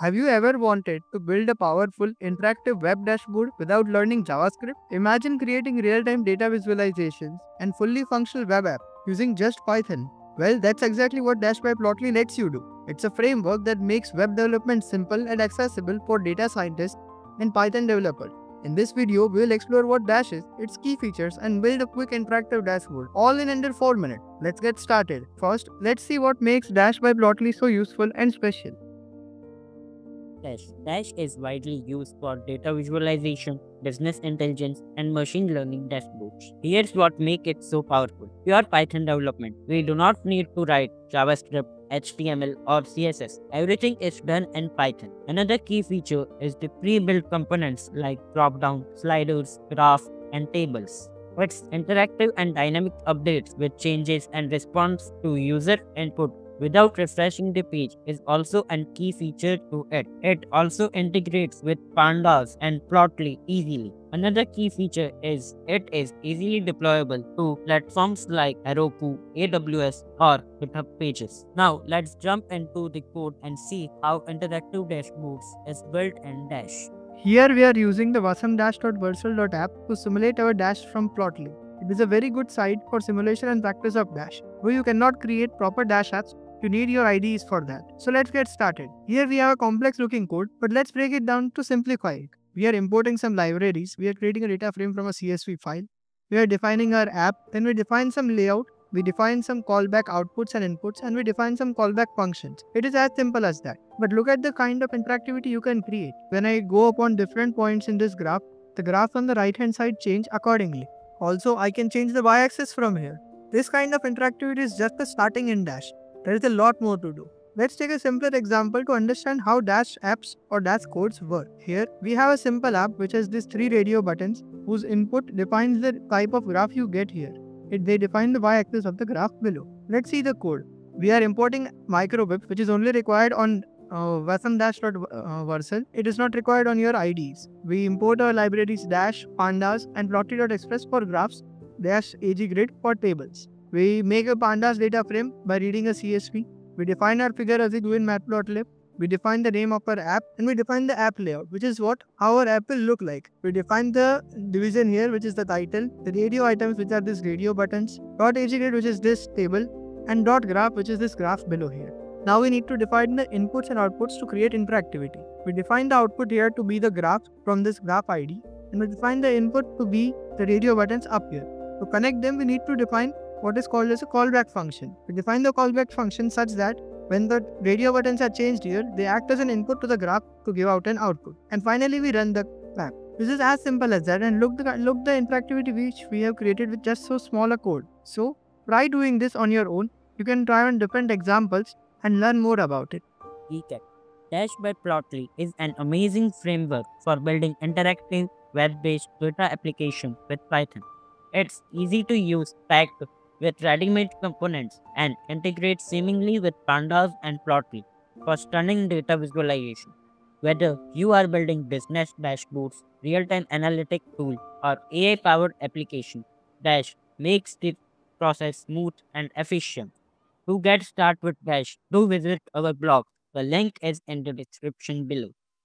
Have you ever wanted to build a powerful, interactive web dashboard without learning JavaScript? Imagine creating real-time data visualizations and fully functional web app using just Python. Well, that's exactly what Dash by Plotly lets you do. It's a framework that makes web development simple and accessible for data scientists and Python developers. In this video, we'll explore what Dash is, its key features, and build a quick interactive dashboard, all in under 4 minutes. Let's get started. First, let's see what makes Dash by Plotly so useful and special. Dash is widely used for data visualization, business intelligence, and machine learning dashboards. Here's what makes it so powerful. Pure Python development. We do not need to write JavaScript, HTML, or CSS. Everything is done in Python. Another key feature is the pre-built components like drop-down, sliders, graph, and tables. It's interactive and dynamic updates with changes and response to user input without refreshing the page is also a key feature to it. It also integrates with Pandas and Plotly easily. Another key feature is it is easily deployable to platforms like Heroku, AWS, or GitHub Pages. Now let's jump into the code and see how interactive dashboards is built in Dash. Here we are using the wasm-dash.vercel.app to simulate our Dash from Plotly. It is a very good site for simulation and practice of Dash. Though you cannot create proper Dash apps, you need your IDEs for that. So let's get started. Here we have a complex looking code, but let's break it down to simplify it. We are importing some libraries. We are creating a data frame from a CSV file. We are defining our app. Then we define some layout. We define some callback outputs and inputs, and we define some callback functions. It is as simple as that. But look at the kind of interactivity you can create. When I go upon different points in this graph, the graph on the right hand side change accordingly. Also, I can change the y-axis from here. This kind of interactivity is just the starting in Dash. There is a lot more to do. Let's take a simpler example to understand how Dash apps or Dash codes work. Here, we have a simple app which has these 3 radio buttons whose input defines the type of graph you get here. They define the y-axis of the graph below. Let's see the code. We are importing microbit, which is only required on wasm-dash.vercel. It is not required on your IDs. We import our libraries Dash, Pandas, and Plotly.express for graphs, Dash AGGrid for tables. We make a pandas data frame by reading a CSV. We define our figure as we do in Matplotlib. We define the name of our app and we define the app layout, which is what how our app will look like. We define the division here, which is the title, the radio items, which are these radio buttons, .AGGrid, which is this table, and .graph, which is this graph below here. Now we need to define the inputs and outputs to create interactivity. We define the output here to be the graph from this graph ID, and we define the input to be the radio buttons up here. To connect them, we need to define what is called as a callback function. We define the callback function such that when the radio buttons are changed here, they act as an input to the graph to give out an output. And finally, we run the app. This is as simple as that, and look the interactivity which we have created with just so small a code. So try doing this on your own. You can try on different examples and learn more about it. Recap. Dash by Plotly is an amazing framework for building interactive web-based data applications with Python. It's easy to use, packed with ready-made components, and integrates seamlessly with Pandas and Plotly for stunning data visualization. Whether you are building business dashboards, real-time analytic tool, or AI-powered application, Dash makes the process smooth and efficient. To get started with Dash, do visit our blog. The link is in the description below.